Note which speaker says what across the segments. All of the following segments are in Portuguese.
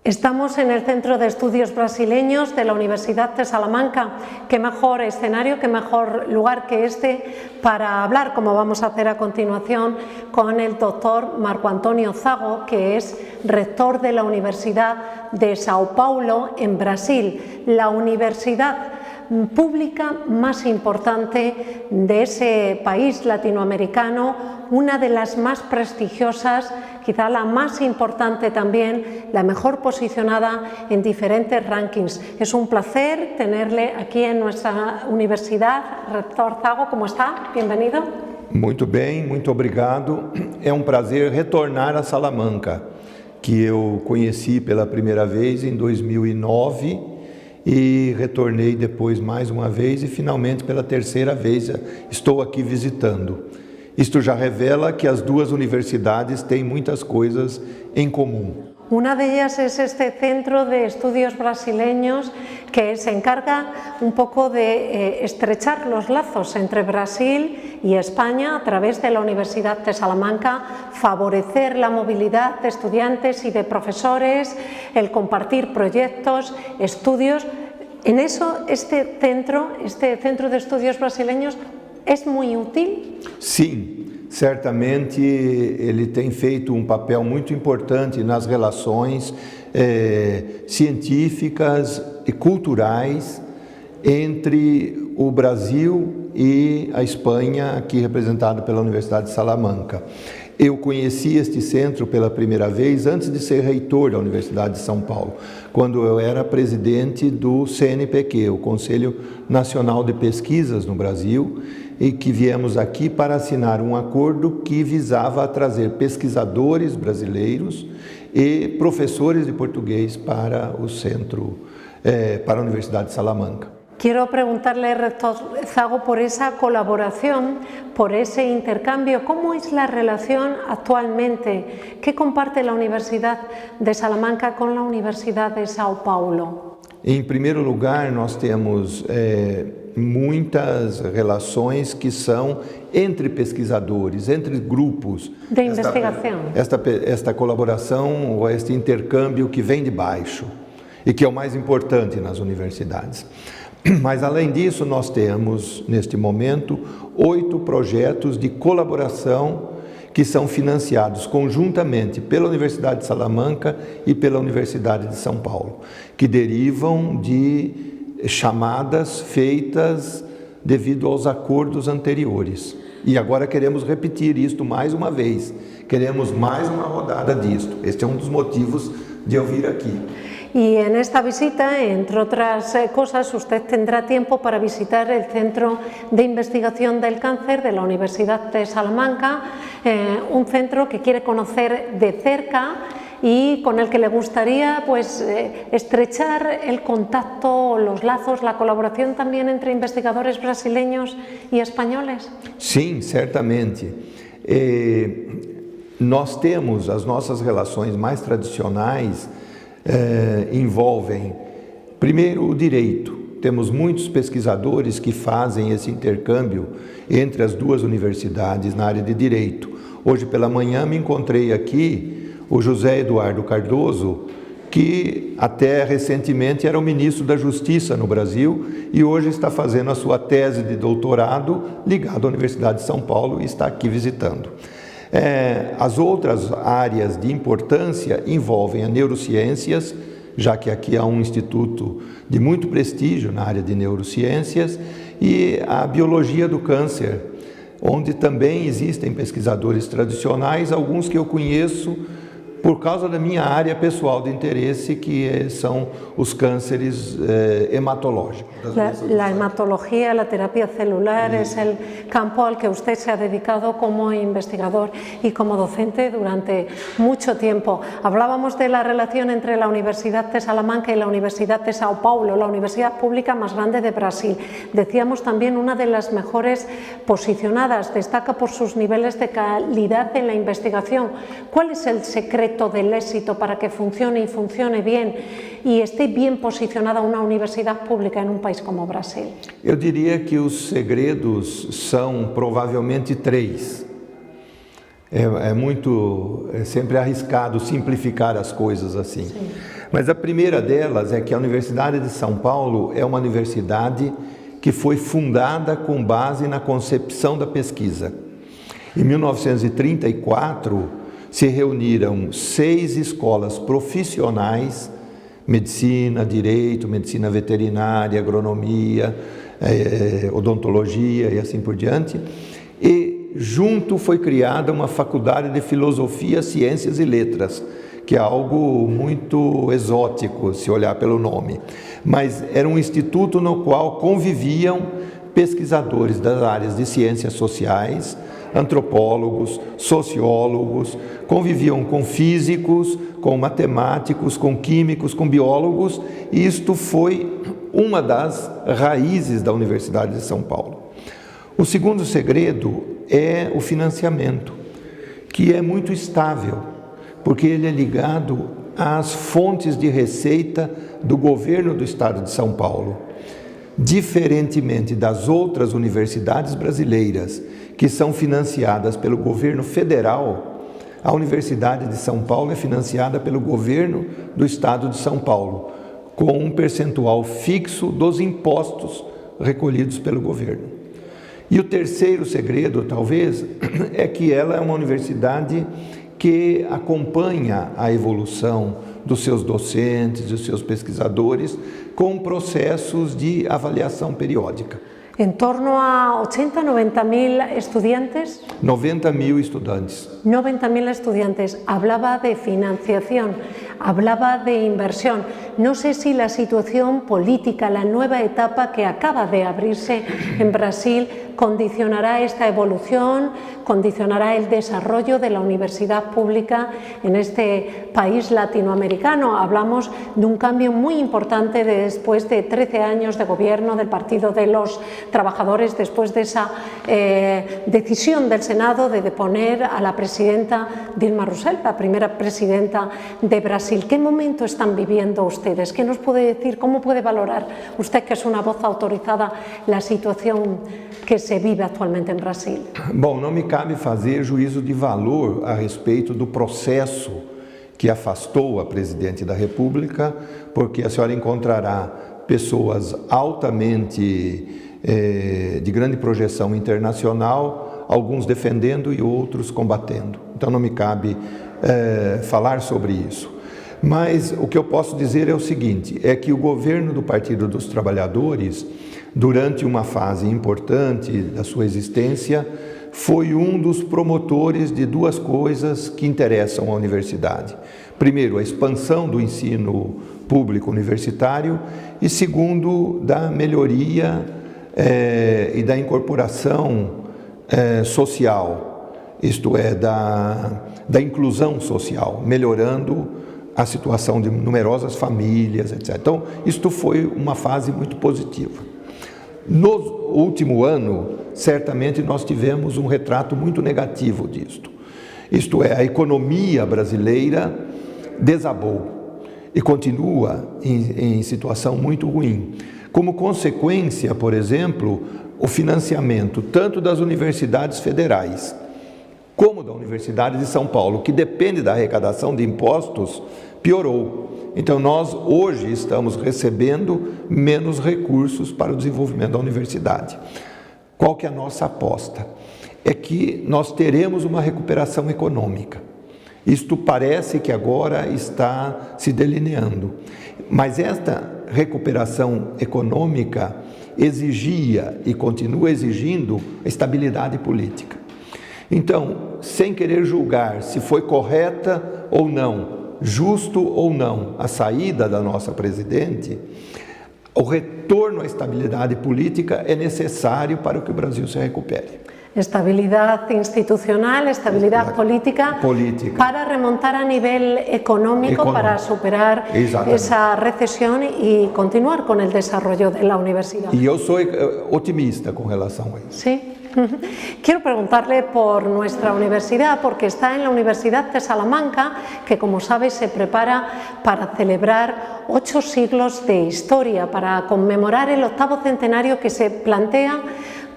Speaker 1: Estamos en el Centro de Estudios Brasileños de la Universidad de Salamanca. Qué mejor escenario, qué mejor lugar que este para hablar, como vamos a hacer a continuación, con el doctor Marco Antonio Zago, que es rector de la Universidad de Sao Paulo en Brasil, la universidad pública más importante de ese país latinoamericano, una de las más prestigiosas, quizá la más importante también, la mejor posicionada en diferentes rankings. Es un placer tenerle aquí en nuestra universidad. Rector Zago, ¿cómo está? Bienvenido.
Speaker 2: Muito bem, muito obrigado. É um prazer retornar a Salamanca, que eu conheci pela primeira vez em 2009 e retornei depois mais uma vez e finalmente pela terceira vez estou aqui visitando. Isto já revela que as duas universidades têm muitas coisas em comum.
Speaker 1: Una de ellas es este Centro de Estudios Brasileños que se encarga un poco de estrechar los lazos entre Brasil y España a través de la Universidad de Salamanca, favorecer la movilidad de estudiantes y de profesores, el compartir proyectos, estudios. En eso este centro de estudios brasileños es muy útil.
Speaker 2: Sim. Certamente ele tem feito um papel muito importante nas relações científicas e culturais entre o Brasil e a Espanha, aqui representado pela Universidade de Salamanca. Eu conheci este centro pela primeira vez antes de ser reitor da Universidade de São Paulo, quando eu era presidente do CNPq, o Conselho Nacional de Pesquisas no Brasil, e que viemos aqui para assinar um acordo que visava trazer pesquisadores brasileiros e professores de português para o centro, para a Universidade de Salamanca.
Speaker 1: Quiero preguntarle, rector Zago, por esa colaboración, por ese intercambio. ¿Cómo es la relación actualmente? ¿Qué comparte la Universidad de Salamanca con la Universidad de Sao Paulo?
Speaker 2: Em primeiro lugar, nós temos muitas relações que são entre pesquisadores, entre grupos.
Speaker 1: De investigação.
Speaker 2: Esta colaboração ou este intercâmbio que vem de baixo e que é o mais importante nas universidades. Mas, além disso, nós temos, neste momento, 8 projetos de colaboração que são financiados conjuntamente pela Universidade de Salamanca e pela Universidade de São Paulo, que derivam de chamadas feitas devido aos acordos anteriores. E agora queremos repetir isto mais uma vez, queremos mais uma rodada disto. Este é um dos motivos de eu vir aqui.
Speaker 1: Y en esta visita, entre otras cosas, usted tendrá tiempo para visitar el Centro de Investigación del Cáncer de la Universidad de Salamanca, un centro que quiere conocer de cerca y con el que le gustaría pues, estrechar el contacto, los lazos, la colaboración también entre investigadores brasileños y españoles.
Speaker 2: Sim, certamente. Nós temos as nossas relações mais tradicionais envolvem, primeiro, o direito. Temos muitos pesquisadores que fazem esse intercâmbio entre as duas universidades na área de direito. Hoje pela manhã me encontrei aqui o José Eduardo Cardoso, que até recentemente era o ministro da Justiça no Brasil e hoje está fazendo a sua tese de doutorado ligado à Universidade de São Paulo e está aqui visitando. As outras áreas de importância envolvem a neurociências, já que aqui há um instituto de muito prestígio na área de neurociências, e a biologia do câncer, onde também existem pesquisadores tradicionais, alguns que eu conheço por causa da minha área pessoal de interesse, que são os cânceres hematológicos.
Speaker 1: La hematología, la terapia celular es el campo al que usted se ha dedicado como investigador y como docente durante mucho tiempo. Hablábamos de la relación entre la Universidad de Salamanca y la Universidad de Sao Paulo, la universidad pública más grande de Brasil. Decíamos también una de las mejores posicionadas, destaca por sus niveles de calidad en la investigación. ¿Cuál es el secreto del éxito para que funcione y funcione bien y esté bien posicionada una universidad pública en un país como Brasil?
Speaker 2: Eu diria que os segredos são provavelmente 3. É sempre arriscado simplificar as coisas assim. Sim. Mas a primeira delas é que a Universidade de São Paulo é uma universidade que foi fundada com base na concepção da pesquisa. Em 1934, se reuniram 6 escolas profissionais, medicina, direito, medicina veterinária, agronomia, odontologia e assim por diante, e junto foi criada uma faculdade de filosofia, ciências e letras, que é algo muito exótico se olhar pelo nome, mas era um instituto no qual conviviam pesquisadores das áreas de ciências sociais, antropólogos, sociólogos, conviviam com físicos, com matemáticos, com químicos, com biólogos, e isto foi uma das raízes da Universidade de São Paulo. O segundo segredo é o financiamento, que é muito estável, porque ele é ligado às fontes de receita do governo do Estado de São Paulo. Diferentemente das outras universidades brasileiras, que são financiadas pelo governo federal, a Universidade de São Paulo é financiada pelo governo do Estado de São Paulo, com um percentual fixo dos impostos recolhidos pelo governo. E o terceiro segredo, talvez, é que ela é uma universidade que acompanha a evolução dos seus docentes, dos seus pesquisadores, com processos de avaliação periódica.
Speaker 1: En torno a 80, 90 mil estudiantes.
Speaker 2: 90 mil estudantes.
Speaker 1: 90 mil estudiantes. Hablaba de financiación, hablaba de inversión. No sé si la situación política, la nueva etapa que acaba de abrirse en Brasil, condicionará esta evolución, condicionará el desarrollo de la universidad pública en este país latinoamericano. Hablamos de un cambio muy importante después de 13 años de gobierno del Partido de los Trabajadores, después de esa decisión del Senado de deponer a la presidenta Dilma Rousseff, la primera presidenta de Brasil. ¿Qué momento están viviendo ustedes? ¿Qué nos puede decir? ¿Cómo puede valorar usted, que es una voz autorizada, la situación que se vive atualmente em Brasil?
Speaker 2: Bom, não me cabe fazer juízo de valor a respeito do processo que afastou a presidente da República, porque a senhora encontrará pessoas altamente de grande projeção internacional, alguns defendendo e outros combatendo. Então não me cabe falar sobre isso. Mas o que eu posso dizer é o seguinte, é que o governo do Partido dos Trabalhadores, durante uma fase importante da sua existência, foi um dos promotores de duas coisas que interessam à universidade. Primeiro, a expansão do ensino público universitário e segundo, da melhoria e da incorporação social, isto é, da inclusão social, melhorando a situação de numerosas famílias, etc. Então, isto foi uma fase muito positiva. No último ano, certamente nós tivemos um retrato muito negativo disto. Isto é, a economia brasileira desabou e continua em situação muito ruim. Como consequência, por exemplo, o financiamento tanto das universidades federais como da Universidade de São Paulo, que depende da arrecadação de impostos, piorou. Então nós hoje estamos recebendo menos recursos para o desenvolvimento da universidade. Qual que é a nossa aposta? É que nós teremos uma recuperação econômica. Isto parece que agora está se delineando, mas esta recuperação econômica exigia e continua exigindo estabilidade política. Então, sem querer julgar se foi correta ou não, justo ou não a saída da nossa presidente, o retorno à estabilidade política é necessário para que o Brasil se recupere.
Speaker 1: Estabilidad institucional, estabilidad política, para remontar a nivel económico, para superar esa recesión y continuar con el desarrollo de la universidad.
Speaker 2: Y yo soy optimista con relación a eso.
Speaker 1: Sí. Quiero preguntarle por nuestra universidad, porque está en la Universidad de Salamanca, que como sabe se prepara para celebrar 8 siglos de historia, para conmemorar el 8º centenario que se plantea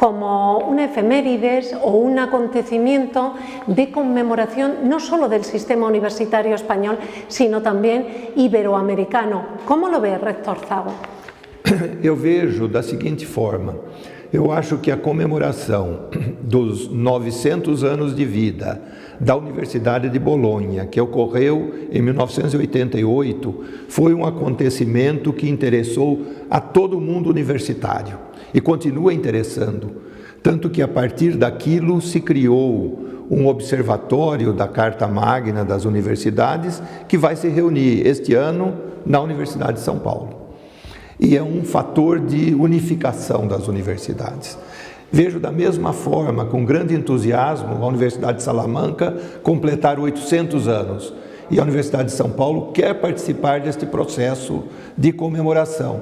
Speaker 1: como una efemérides o un acontecimiento de conmemoración no solo del sistema universitario español, sino también iberoamericano. ¿Cómo lo ve, rector Zago?
Speaker 2: Eu vejo da seguinte forma: eu acho que a comemoração dos 900 anos de vida da Universidade de Bolonha, que ocorreu em 1988, foi um acontecimento que interessou a todo mundo universitário e continua interessando, tanto que a partir daquilo se criou um observatório da Carta Magna das Universidades que vai se reunir este ano na Universidade de São Paulo. E é um fator de unificação das universidades. Vejo da mesma forma, com grande entusiasmo, a Universidade de Salamanca completar 800 anos. E a Universidade de São Paulo quer participar deste processo de comemoração,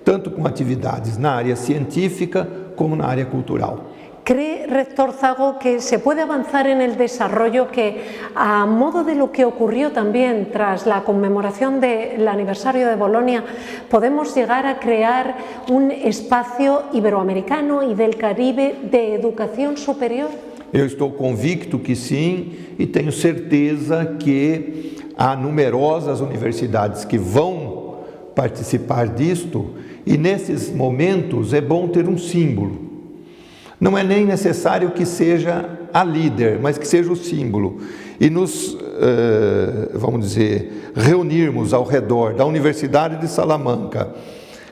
Speaker 2: tanto com atividades na área científica como na área cultural.
Speaker 1: ¿Cree, rector Zago, que se puede avanzar en el desarrollo que, a modo de lo que ocurrió también tras la conmemoración del aniversario de Bolonia, podemos llegar a crear un espacio iberoamericano y del Caribe de educación superior?
Speaker 2: Eu estou convicto que sim e tenho certeza que há numerosas universidades que vão participar disto e nesses momentos é bom ter um símbolo. Não é nem necessário que seja a líder, mas que seja o símbolo. E nos, vamos dizer, reunirmos ao redor da Universidade de Salamanca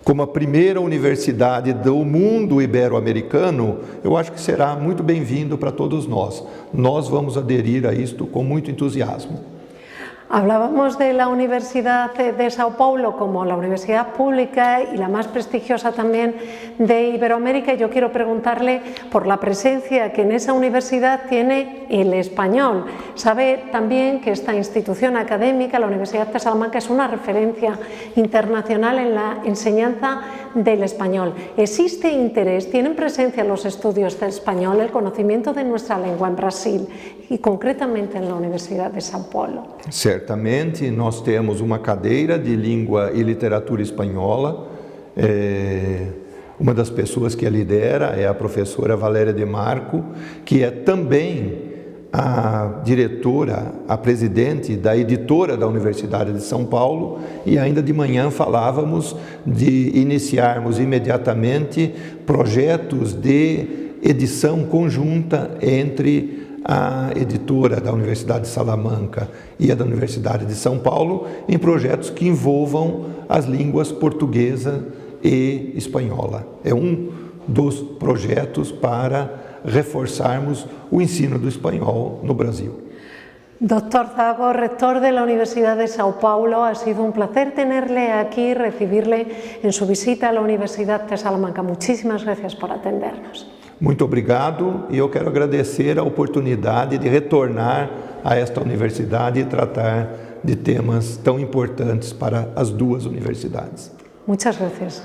Speaker 2: como a primeira universidade do mundo ibero-americano, eu acho que será muito bem-vindo para todos nós. Nós vamos aderir a isto com muito entusiasmo.
Speaker 1: Hablábamos de la Universidad de Sao Paulo como la universidad pública y la más prestigiosa también de Iberoamérica. Yo quiero preguntarle por la presencia que en esa universidad tiene el español. Sabe también que esta institución académica, la Universidad de Salamanca, es una referencia internacional en la enseñanza del español. ¿Existe interés, tienen presencia los estudios del español, el conocimiento de nuestra lengua en Brasil y concretamente en la Universidad de São Paulo?
Speaker 2: Certamente, nós temos uma cadeira de língua e literatura espanhola. Uma das pessoas que a lidera é a professora Valéria de Marco, que é também a diretora, a presidente da editora da Universidade de São Paulo, e ainda de manhã falávamos de iniciarmos imediatamente projetos de edição conjunta entre a editora da Universidade de Salamanca e a da Universidade de São Paulo em projetos que envolvam as línguas portuguesa e espanhola. É um dos projetos para reforçarmos o ensino do espanhol no Brasil.
Speaker 1: Doctor Zago, rector de la Universidad de São Paulo, ha sido un placer tenerle aquí, recibirle en su visita a la Universidad de Salamanca. Muchísimas gracias por atendernos.
Speaker 2: Muito obrigado e eu quero agradecer a oportunidade de retornar a esta universidade e tratar de temas tão importantes para as duas universidades.
Speaker 1: Muchas gracias.